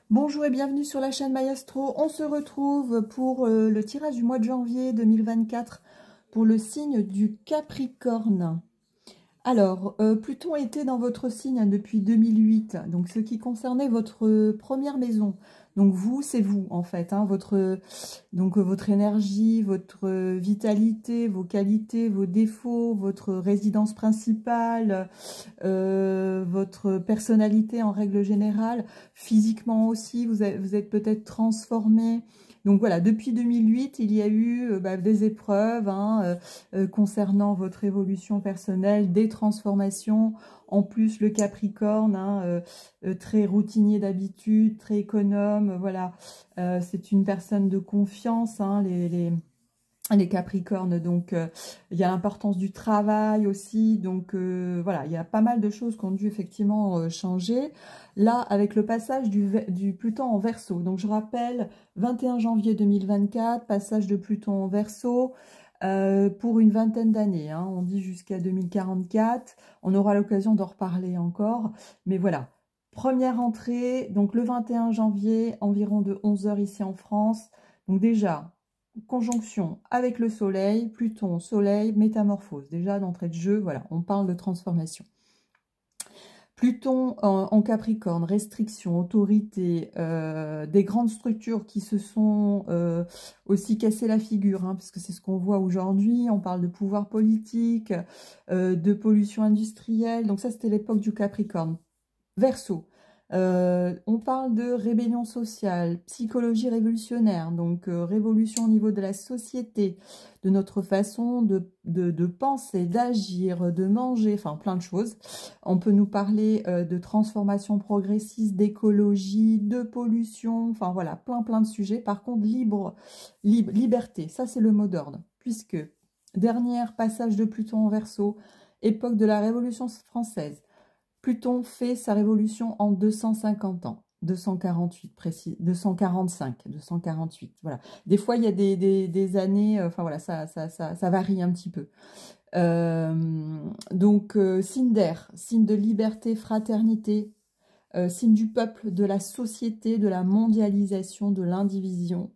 Bonjour et bienvenue sur la chaîne Maestro. On se retrouve pour le tirage du mois de janvier 2024 pour le signe du Capricorne. Alors, Pluton était dans votre signe depuis 2008, donc ce qui concernait votre première maison. Donc vous, c'est vous en fait, hein, votre énergie, votre vitalité, vos qualités, vos défauts, votre résidence principale, votre personnalité en règle générale, physiquement aussi, vous êtes peut-être transformé. Donc voilà, depuis 2008, il y a eu des épreuves concernant votre évolution personnelle, des transformations. En plus, le Capricorne, très routinier d'habitude, très économe, voilà. C'est une personne de confiance, les Capricornes, donc il y a l'importance du travail aussi, donc voilà, il y a pas mal de choses qui ont dû effectivement changer. Là, avec le passage du Pluton en Verseau, donc je rappelle, 21 janvier 2024, passage de Pluton en Verseau, pour une vingtaine d'années, hein, on dit jusqu'à 2044, on aura l'occasion d'en reparler encore, mais voilà. Première entrée, donc le 21 janvier, environ de 11 h ici en France, donc déjà, conjonction avec le soleil, Pluton, soleil, métamorphose. Déjà d'entrée de jeu, voilà, on parle de transformation. Pluton en Capricorne, restriction, autorité, des grandes structures qui se sont aussi cassées la figure, hein, parce que c'est ce qu'on voit aujourd'hui. On parle de pouvoir politique, de pollution industrielle. Donc ça, c'était l'époque du Capricorne. Verseau. On parle de rébellion sociale, psychologie révolutionnaire, donc révolution au niveau de la société, de notre façon de penser, d'agir, de manger, enfin plein de choses. On peut nous parler de transformation progressiste, d'écologie, de pollution, enfin voilà, plein de sujets. Par contre, liberté, ça c'est le mot d'ordre, puisque dernier passage de Pluton en Verseau, époque de la Révolution française. Pluton fait sa révolution en 250 ans, 248 précis, 245, 248, voilà. Des fois, il y a des années, enfin voilà, ça varie un petit peu. Signe d'air, signe de liberté, fraternité, signe du peuple, de la société, de la mondialisation, de l'indivision.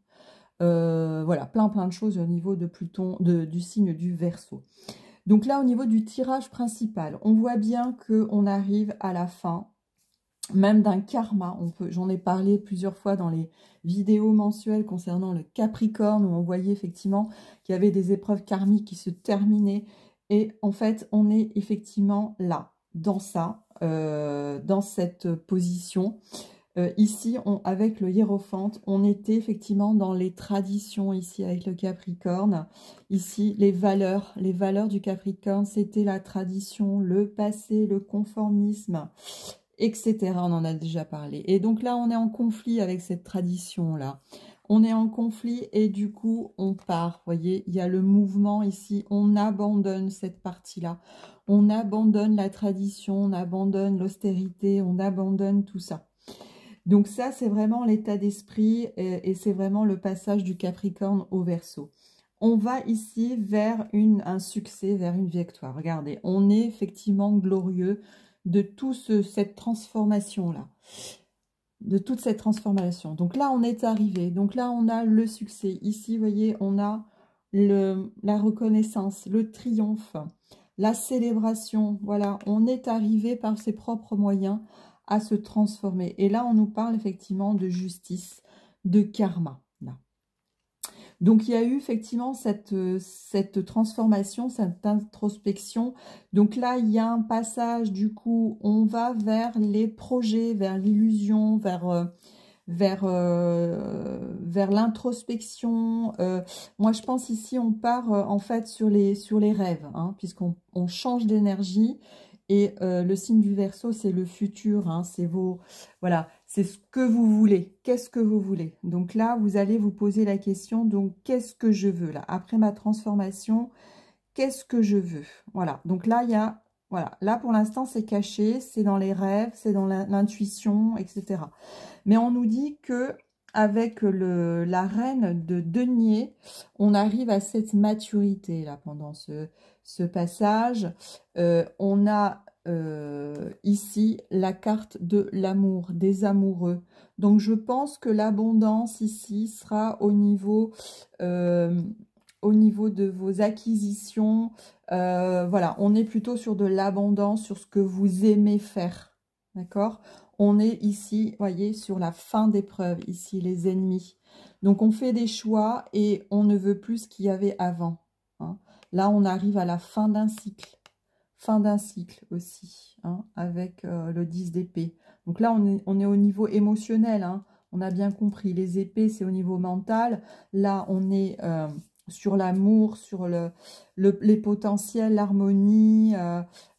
Voilà, plein de choses au niveau de Pluton, du signe du Verseau. Donc là, au niveau du tirage principal, on voit bien qu'on arrive à la fin, même d'un karma. J'en ai parlé plusieurs fois dans les vidéos mensuelles concernant le Capricorne, où on voyait effectivement qu'il y avait des épreuves karmiques qui se terminaient. Et en fait, on est effectivement là, dans ça, dans cette position. Ici, avec le hiérophante, on était effectivement dans les traditions ici avec le Capricorne. Ici, les valeurs du Capricorne, c'était la tradition, le passé, le conformisme, etc. On en a déjà parlé. Et donc là, on est en conflit avec cette tradition-là. On est en conflit et du coup, on part. Vous voyez, il y a le mouvement ici. On abandonne cette partie-là. On abandonne la tradition, on abandonne l'austérité, on abandonne tout ça. Donc ça, c'est vraiment l'état d'esprit et c'est vraiment le passage du Capricorne au Verseau. On va ici vers un succès, vers une victoire. Regardez, on est effectivement glorieux de toute cette transformation-là. De toute cette transformation. Donc là, on est arrivé. Donc là, on a le succès. Ici, vous voyez, on a la reconnaissance, le triomphe, la célébration. Voilà, on est arrivé par ses propres moyens à se transformer. Et là, on nous parle effectivement de justice, de karma. Là. Donc, il y a eu effectivement cette transformation, cette introspection. Donc là, il y a un passage, du coup, on va vers les projets, vers l'illusion, vers l'introspection. Moi, je pense ici, on part en fait sur les rêves, hein, puisqu'on change d'énergie. Et le signe du Verseau, c'est le futur, hein, c'est voilà, c'est ce que vous voulez. Qu'est-ce que vous voulez? Donc là, vous allez vous poser la question, donc qu'est-ce que je veux là? Après ma transformation, qu'est-ce que je veux? Voilà, donc là, il y a, voilà, là pour l'instant, c'est caché, c'est dans les rêves, c'est dans l'intuition, etc. Mais on nous dit que avec la reine de denier, on arrive à cette maturité là pendant ce passage. On a ici la carte de l'amour, des amoureux. Donc je pense que l'abondance ici sera au niveau de vos acquisitions. Voilà, on est plutôt sur de l'abondance, sur ce que vous aimez faire. D'accord? On est ici, voyez, sur la fin d'épreuve, ici, les ennemis. Donc on fait des choix et on ne veut plus ce qu'il y avait avant. Hein. Là, on arrive à la fin d'un cycle. Fin d'un cycle aussi, hein, avec le 10 d'épée. Donc là, on est au niveau émotionnel, hein, on a bien compris. Les épées, c'est au niveau mental. Là, on est sur l'amour, sur les potentiels, l'harmonie,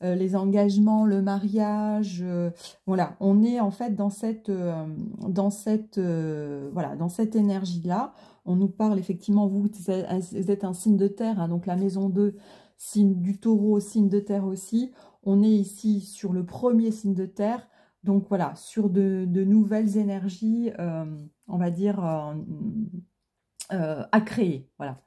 les engagements, le mariage. Voilà, on est en fait voilà, dans cette énergie-là. On nous parle effectivement, vous êtes un signe de terre, hein, donc la maison 2, signe du taureau, signe de terre aussi. On est ici sur le premier signe de terre. Donc voilà, sur de nouvelles énergies, on va dire, à créer. Voilà,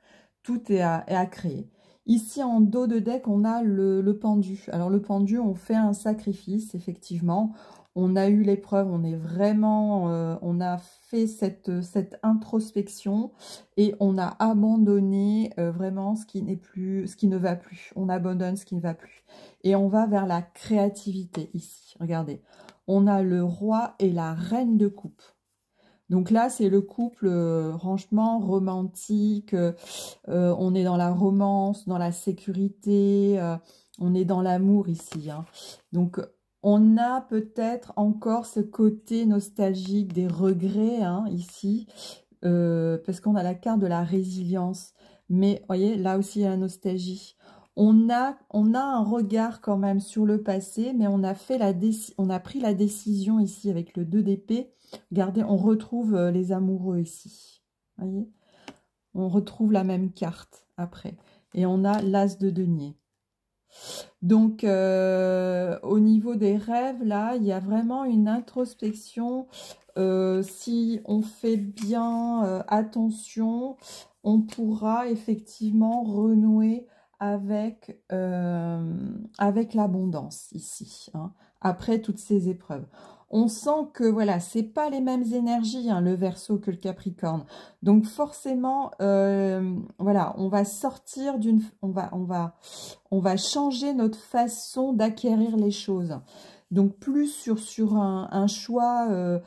tout est à créer. Ici, en dos de deck, on a le pendu. Alors, le pendu, on fait un sacrifice, effectivement. On a eu l'épreuve, on est vraiment, on a fait cette introspection et on a abandonné vraiment ce qui n'est plus, ce qui ne va plus. On abandonne ce qui ne va plus. Et on va vers la créativité ici. Regardez, on a le roi et la reine de coupe. Donc là, c'est le couple franchement romantique, on est dans la romance, dans la sécurité, on est dans l'amour ici. Hein. Donc, on a peut-être encore ce côté nostalgique des regrets hein, ici, parce qu'on a la carte de la résilience. Mais, vous voyez, là aussi, il y a la nostalgie. On a un regard quand même sur le passé, mais on a pris la décision ici avec le 2 d'épée. Regardez, on retrouve les amoureux ici. Voyez, on retrouve la même carte après. Et on a l'as de denier. Donc, au niveau des rêves, là, il y a vraiment une introspection. Si on fait bien attention, on pourra effectivement renouer avec l'abondance ici, hein, après toutes ces épreuves. On sent que voilà, c'est pas les mêmes énergies, hein, le Verseau que le Capricorne. Donc forcément, voilà, on va sortir on va changer notre façon d'acquérir les choses. Donc plus sur un choix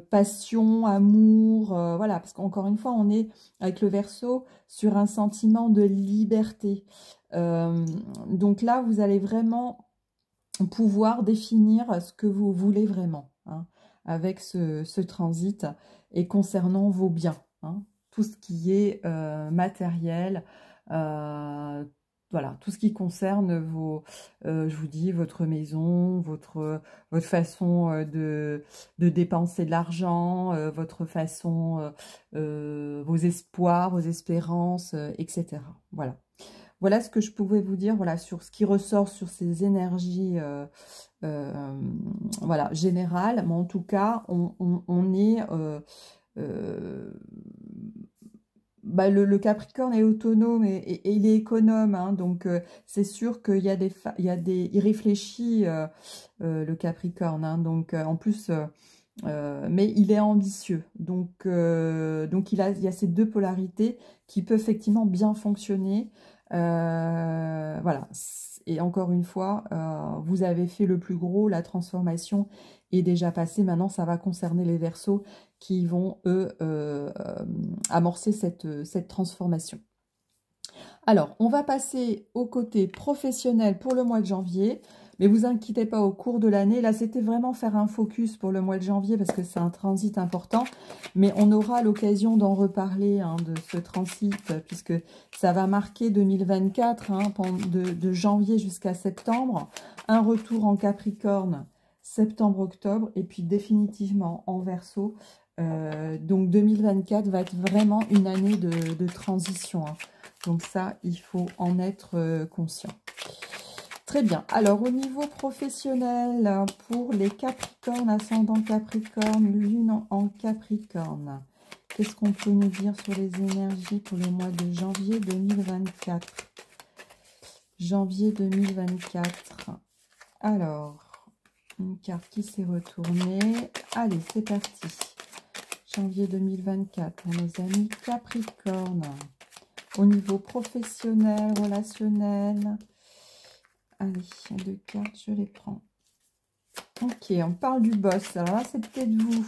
passion, amour, voilà, parce qu'encore une fois, on est avec le Verseau sur un sentiment de liberté. Donc là, vous allez vraiment pouvoir définir ce que vous voulez vraiment hein, avec ce transit et concernant vos biens, hein, tout ce qui est matériel, voilà, tout ce qui concerne je vous dis, votre maison, votre façon de dépenser de l'argent, votre façon, vos espoirs, vos espérances, etc. Voilà. Voilà ce que je pouvais vous dire voilà, sur ce qui ressort sur ces énergies voilà, générales. Mais en tout cas, on est... bah, le Capricorne est autonome et il est économe. Hein, donc, c'est sûr qu'il y a il réfléchit, le Capricorne. Hein, donc, en plus... mais il est ambitieux, donc il y a ces deux polarités qui peuvent effectivement bien fonctionner. Voilà, et encore une fois, vous avez fait le plus gros, la transformation est déjà passée. Maintenant, ça va concerner les Verseaux qui vont, eux, amorcer cette transformation. Alors, on va passer au côté professionnel pour le mois de janvier. Mais vous inquiétez pas, au cours de l'année, là, c'était vraiment faire un focus pour le mois de janvier parce que c'est un transit important. Mais on aura l'occasion d'en reparler hein, de ce transit puisque ça va marquer 2024, hein, de janvier jusqu'à septembre. Un retour en Capricorne, septembre-octobre et puis définitivement en Verseau. Donc 2024 va être vraiment une année de transition. Hein. Donc ça, il faut en être conscient. Très bien. Alors, au niveau professionnel, pour les Capricornes, ascendant Capricorne, lune en Capricorne, qu'est-ce qu'on peut nous dire sur les énergies pour le mois de janvier 2024 ? Janvier 2024. Alors, une carte qui s'est retournée. Allez, c'est parti. Janvier 2024 pour nos amis Capricorne. Au niveau professionnel, relationnel. Allez, 2 cartes, je les prends. Ok, on parle du boss. Alors là, c'est peut-être vous.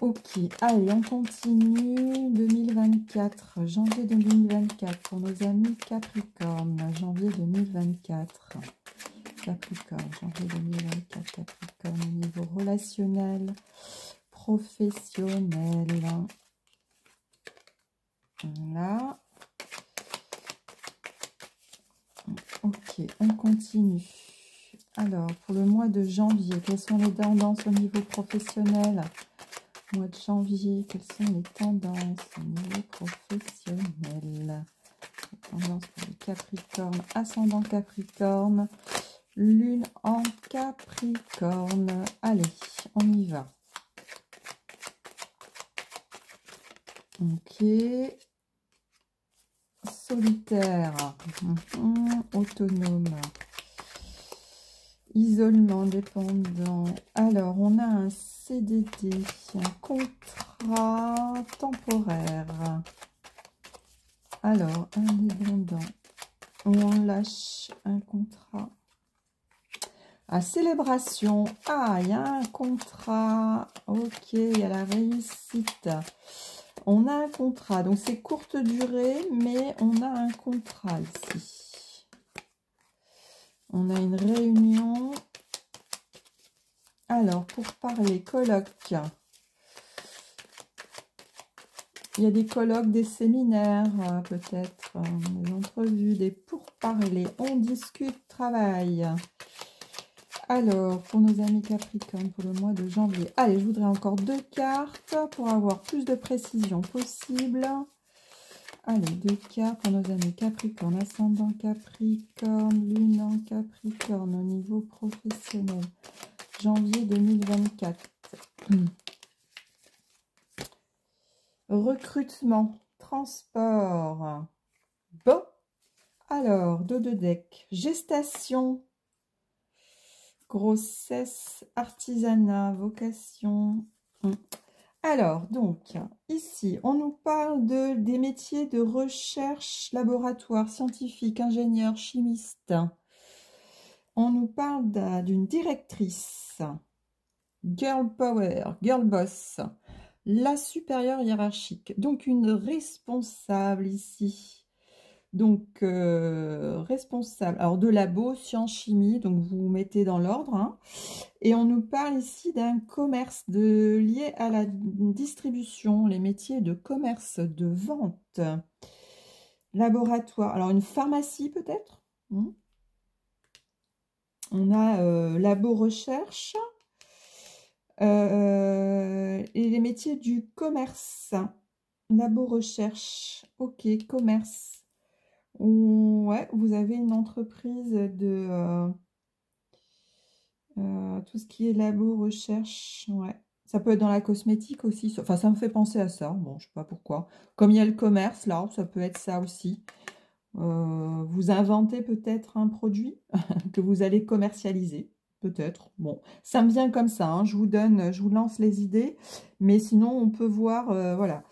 Ok, allez, on continue. 2024, janvier 2024 pour nos amis Capricorne. Janvier 2024. Capricorne, janvier 2024. Capricorne, au niveau relationnel, professionnel. Voilà. Ok, on continue. Alors, pour le mois de janvier, quelles sont les tendances au niveau professionnel? Mois de janvier, quelles sont les tendances au niveau professionnel? Les tendances pour les Capricornes, ascendant Capricorne, lune en Capricorne. Allez, on y va. Ok. Solitaire, autonome, isolement, dépendant. Alors, on a un CDD, un contrat temporaire. Alors, indépendant, on lâche un contrat. À célébration, ah, il y a un contrat. Ok, il y a la réussite. On a un contrat, donc c'est courte durée, mais on a un contrat ici. On a une réunion. Alors, pour parler, colloque. Il y a des colloques, des séminaires, peut-être, des entrevues, des pourparlers. On discute, travail. Alors, pour nos amis Capricorne, pour le mois de janvier. Allez, je voudrais encore 2 cartes pour avoir plus de précision possible. Allez, 2 cartes pour nos amis Capricorne, ascendant Capricorne, lune en Capricorne au niveau professionnel. Janvier 2024. Recrutement, transport. Bon, alors, 2 de deck. Gestation. Grossesse, artisanat, vocation. Alors, donc, ici, on nous parle des métiers de recherche, laboratoire, scientifique, ingénieur, chimiste. On nous parle d'une directrice, girl power, girl boss, la supérieure hiérarchique. Donc, une responsable ici. Donc, responsable, alors de labo, sciences, chimie, donc vous mettez dans l'ordre. Hein. Et on nous parle ici d'un commerce lié à la distribution, les métiers de commerce, de vente. Laboratoire, alors une pharmacie peut-être. On a labo recherche. Et les métiers du commerce. Labo recherche, ok, commerce. Ouais, vous avez une entreprise de tout ce qui est labo, recherche, ouais. Ça peut être dans la cosmétique aussi, enfin ça me fait penser à ça, bon je sais pas pourquoi. Comme il y a le commerce là, ça peut être ça aussi. Vous inventez peut-être un produit que vous allez commercialiser, peut-être. Bon, ça me vient comme ça, hein. Je vous lance les idées, mais sinon on peut voir, voilà.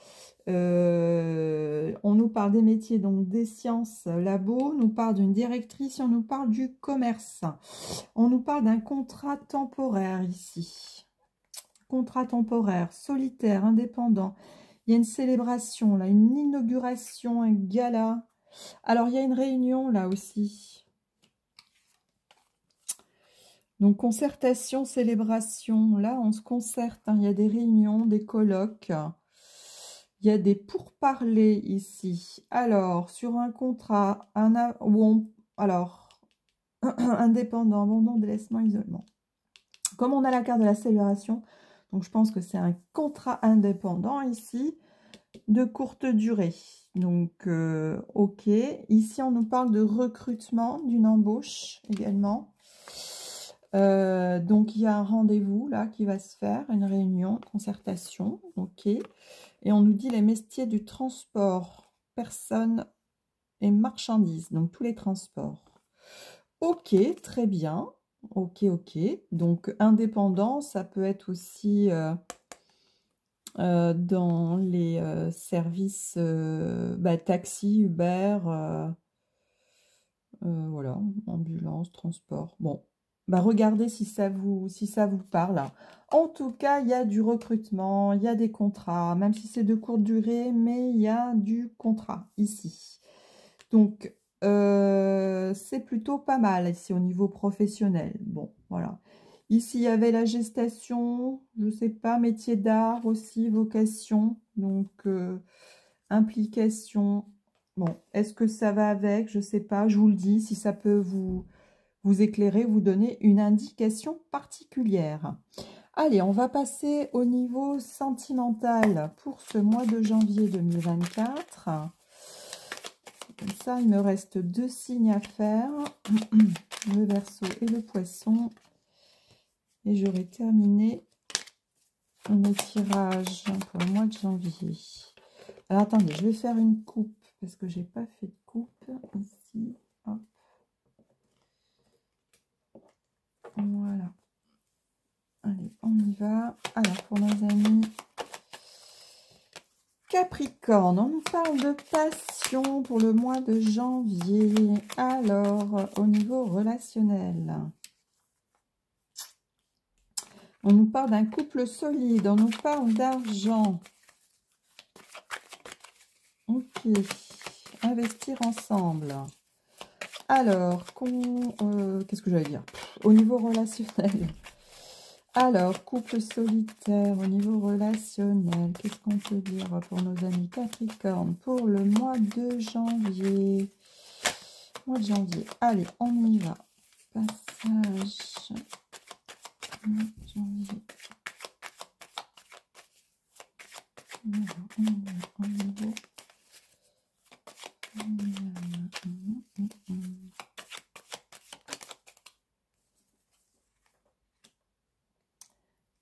On nous parle des métiers, donc des sciences, labo, on nous parle d'une directrice, on nous parle du commerce. On nous parle d'un contrat temporaire ici. Contrat temporaire, solitaire, indépendant. Il y a une célébration, là, une inauguration, un gala. Alors, il y a une réunion, là aussi. Donc, concertation, célébration. Là, on se concerte. Hein. Il y a des réunions, des colloques. Il y a des pourparlers ici. Alors, sur un contrat, alors, indépendant, abandon, délaissement, isolement. Comme on a la carte de la célébration, donc je pense que c'est un contrat indépendant ici, de courte durée. Donc, ok. Ici, on nous parle de recrutement, d'une embauche également. Donc, il y a un rendez-vous là qui va se faire, une réunion, concertation, ok. Et on nous dit les métiers du transport, personnes et marchandises, donc tous les transports. Ok, très bien. Ok, ok. Donc, indépendant, ça peut être aussi dans les services taxi, Uber, voilà, ambulance, transport. Bon, regardez si ça vous parle. En tout cas, il y a du recrutement, il y a des contrats, même si c'est de courte durée, mais il y a du contrat ici. Donc, c'est plutôt pas mal ici au niveau professionnel. Bon, voilà. Ici, il y avait la gestation, je sais pas, métier d'art aussi, vocation, donc implication. Bon, est-ce que ça va avec? Je sais pas, je vous le dis, si ça peut vous éclairer, vous donner une indication particulière. Allez, on va passer au niveau sentimental pour ce mois de janvier 2024. Comme ça, il me reste 2 signes à faire, le Verseau et le Poisson. Et j'aurai terminé mes tirages pour le mois de janvier. Alors, attendez, je vais faire une coupe parce que j'ai pas fait de coupe ici. Hop. Voilà. Allez, on y va. Alors, pour nos amis Capricorne, on nous parle de passion pour le mois de janvier. Alors, au niveau relationnel, on nous parle d'un couple solide, on nous parle d'argent. Ok, investir ensemble. Alors, qu'est-ce que j'allais dire? Au niveau relationnel. Alors, couple solitaire, au niveau relationnel, qu'est-ce qu'on peut dire pour nos amis Capricorne pour le mois de janvier? Mois de janvier. Allez, on y va. Passage. Mois de janvier.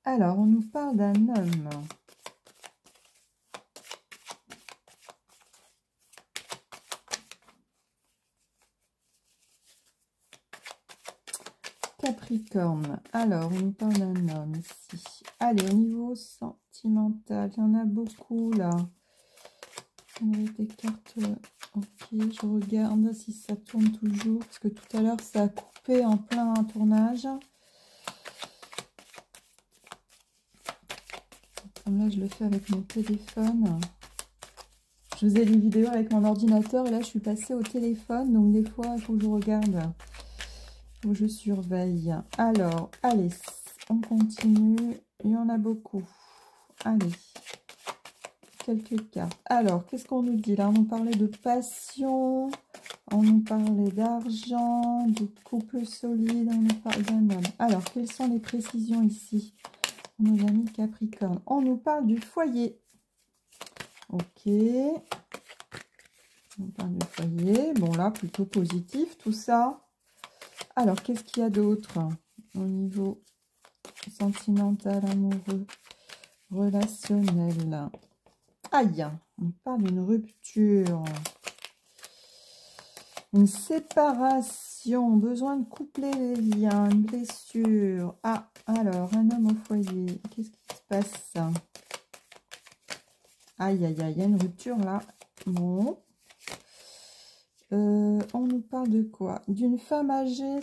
Alors, on nous parle d'un homme. Capricorne. Alors, on nous parle d'un homme ici. Allez, au niveau sentimental, il y en a beaucoup là. Des cartes. Ok, je regarde si ça tourne toujours. Parce que tout à l'heure, ça a coupé en plein tournage. Comme là, je le fais avec mon téléphone. Je faisais des vidéos avec mon ordinateur et là, je suis passée au téléphone. Donc, des fois, il faut que je regarde. Il faut que je surveille. Alors, allez, on continue. Il y en a beaucoup. Allez. Quelques cartes. Alors, qu'est-ce qu'on nous dit là? On nous parlait de passion. On nous parlait d'argent, de couple solide. On nous parle d'un homme. Alors, quelles sont les précisions ici? Nos amis Capricorne. On nous parle du foyer. Ok. On parle du foyer. Bon, là, plutôt positif, tout ça. Alors, qu'est-ce qu'il y a d'autre au niveau sentimental, amoureux, relationnel? Aïe, on parle d'une rupture. Une séparation, besoin de coupler les liens, une blessure. Ah, alors, un homme au foyer. Qu'est-ce qui se passe? Aïe, aïe, aïe, il y a une rupture là. Bon. On nous parle de quoi? D'une femme âgée,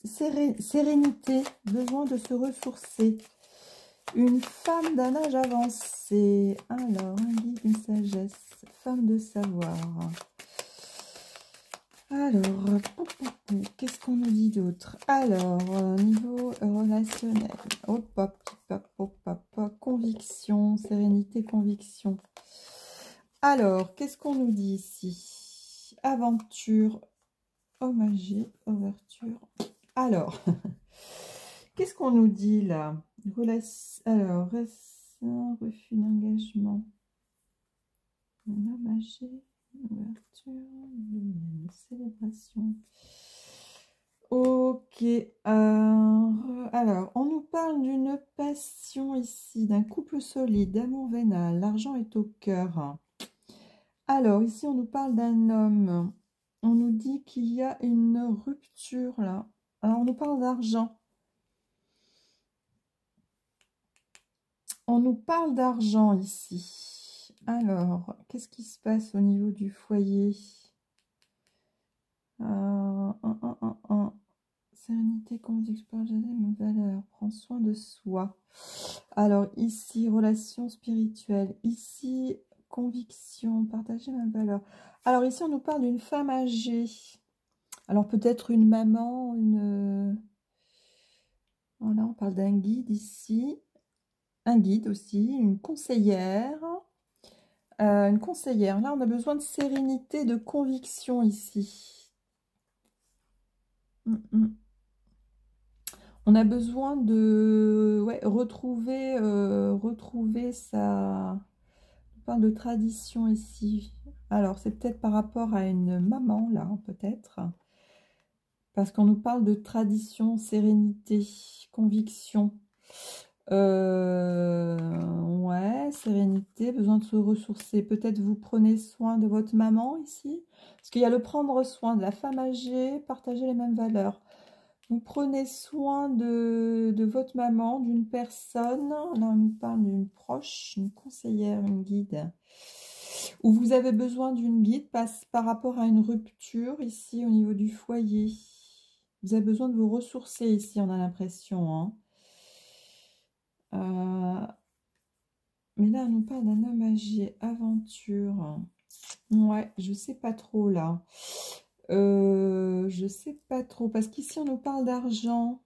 sérénité, besoin de se ressourcer. Une femme d'un âge avancé. Alors, un guide, une sagesse. Femme de savoir. Alors, qu'est-ce qu'on nous dit d'autre? Alors, niveau relationnel. Hop, hop, hop, hop, hop, hop. Conviction, sérénité, conviction. Alors, qu'est-ce qu'on nous dit ici? Aventure, hommagé, ouverture. Alors, qu'est-ce qu'on nous dit là? Alors, refus d'engagement. Hommagé, ouverture, célébration. Ok. Alors, on nous parle d'une passion ici, d'un couple solide, d'amour vénal. L'argent est au cœur. Alors, ici, on nous parle d'un homme. On nous dit qu'il y a une rupture là. Alors, on nous parle d'argent. On nous parle d'argent ici. Alors, qu'est-ce qui se passe au niveau du foyer? Sérénité, conviction, mes valeurs. Prends soin de soi. Alors, ici, relation spirituelle. Ici, conviction, partager mes valeurs. Alors, ici, on nous parle d'une femme âgée. Alors, peut-être une maman, une... Voilà, on parle d'un guide ici. Un guide aussi, une conseillère. Une conseillère. Là, on a besoin de sérénité, de conviction ici. On a besoin de retrouver, retrouver sa... On parle de tradition ici. Alors, c'est peut-être par rapport à une maman, là, peut-être. Parce qu'on nous parle de tradition, sérénité, conviction. Ouais, sérénité, besoin de se ressourcer. Peut-être vous prenez soin de votre maman ici. Parce qu'il y a le prendre soin de la femme âgée, partager les mêmes valeurs. Vous prenez soin de votre maman, d'une personne. Là, on nous parle d'une proche, une conseillère, une guide. Ou vous avez besoin d'une guide par rapport à une rupture ici au niveau du foyer. Vous avez besoin de vous ressourcer ici, on a l'impression. Hein. Mais là, on nous parle d'un homme âgé, aventure. Ouais, je sais pas trop là. Je sais pas trop. Parce qu'ici, on nous parle d'argent.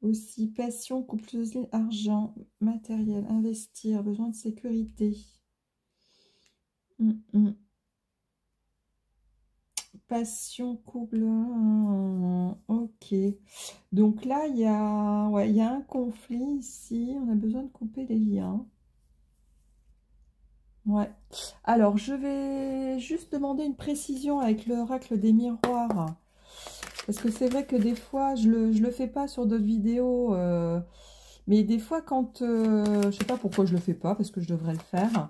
Aussi, passion, couple, argent, matériel, investir, besoin de sécurité. Passion, couple, ok. Donc là, il y a, ouais, il y a un conflit ici. On a besoin de couper les liens. Ouais. Alors, je vais juste demander une précision avec l'oracle des miroirs. Parce que c'est vrai que des fois, je le fais pas sur d'autres vidéos. Mais des fois, quand... je sais pas pourquoi je le fais pas, parce que je devrais le faire.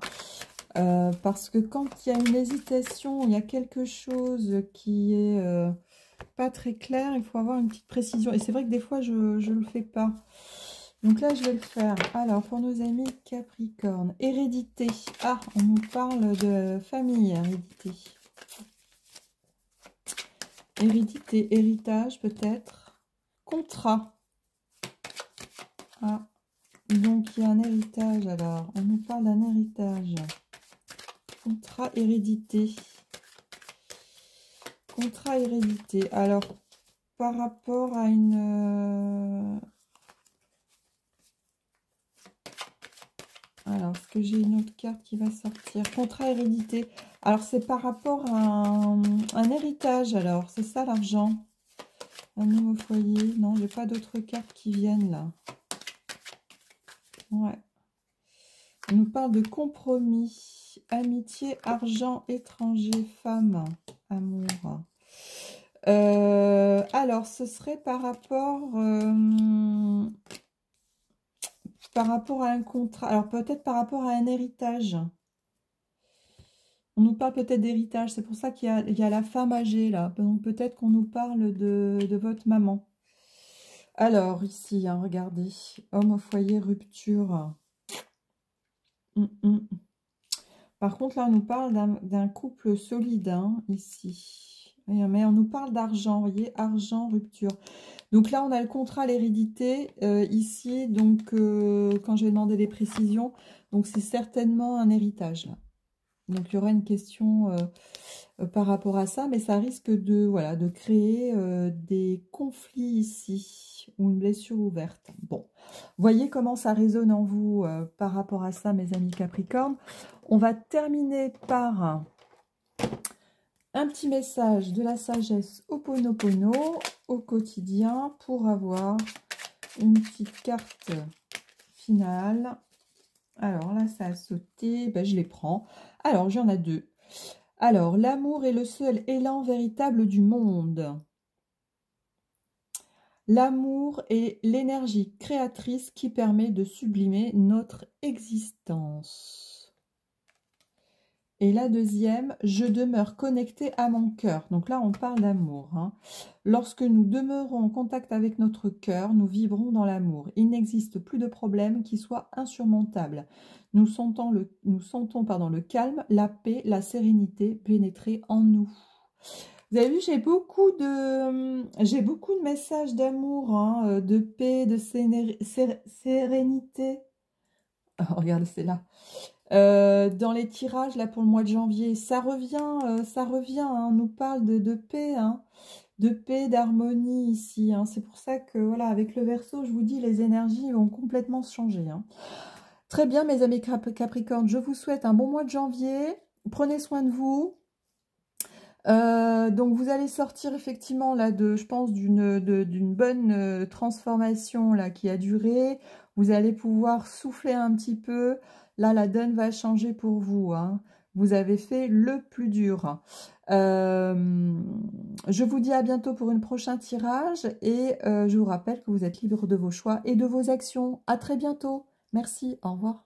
Parce que quand il y a une hésitation, il y a quelque chose qui est pas très clair, il faut avoir une petite précision. Et c'est vrai que des fois, je ne le fais pas. Donc là, je vais le faire. Alors, pour nos amis Capricorne, hérédité. Ah, on nous parle de famille, hérédité. Hérédité, héritage peut-être. Contrat. Ah, donc il y a un héritage alors. On nous parle d'un héritage. Contrat, hérédité. Contrat, hérédité. Alors, par rapport à une... Alors, est-ce que j'ai une autre carte qui va sortir? Contrat, hérédité. Alors, c'est par rapport à un héritage, alors. C'est ça, l'argent. Un homme au foyer. Non, j'ai pas d'autres cartes qui viennent, là. Ouais. On nous parle de compromis. Amitié, argent, étranger, femme, amour. Alors, ce serait par rapport à un contrat. Alors, peut-être par rapport à un héritage. On nous parle peut-être d'héritage. C'est pour ça qu'il y a la femme âgée, là. Donc, peut-être qu'on nous parle de votre maman. Alors, ici, hein, regardez. Homme au foyer, rupture. Par contre, là, on nous parle d'un couple solide, hein, ici. Mais on nous parle d'argent, vous voyez, argent, rupture. Donc là, on a le contrat, l'hérédité, ici. Donc, quand j'ai demandé des précisions, donc c'est certainement un héritage, là. Donc, il y aura une question par rapport à ça, mais ça risque de, voilà, de créer des conflits ici, ou une blessure ouverte. Bon, voyez comment ça résonne en vous par rapport à ça, mes amis Capricorne. On va terminer par un petit message de la sagesse Ho'oponopono au quotidien pour avoir une petite carte finale. Alors là, ça a sauté, ben, je les prends. Alors, j'en ai deux. Alors, l'amour est le seul élan véritable du monde. L'amour est l'énergie créatrice qui permet de sublimer notre existence. Et la deuxième, je demeure connecté à mon cœur. Donc là, on parle d'amour. Hein. Lorsque nous demeurons en contact avec notre cœur, nous vibrons dans l'amour. Il n'existe plus de problème qui soit insurmontable. Nous sentons le calme, la paix, la sérénité pénétrer en nous. Vous avez vu, j'ai beaucoup de messages d'amour, hein, de paix, de sérénité. Oh, regardez, c'est là. Dans les tirages là pour le mois de janvier, ça revient, hein, on nous parle de paix, hein, de paix, d'harmonie ici. Hein. C'est pour ça que voilà, avec le Verseau, je vous dis, les énergies vont complètement se changer. Hein. Très bien, mes amis Capricorne, je vous souhaite un bon mois de janvier. Prenez soin de vous. Donc vous allez sortir effectivement là je pense d'une bonne transformation là qui a duré. Vous allez pouvoir souffler un petit peu. Là, la donne va changer pour vous. Hein. Vous avez fait le plus dur. Je vous dis à bientôt pour un prochain tirage et je vous rappelle que vous êtes libre de vos choix et de vos actions. À très bientôt. Merci. Au revoir.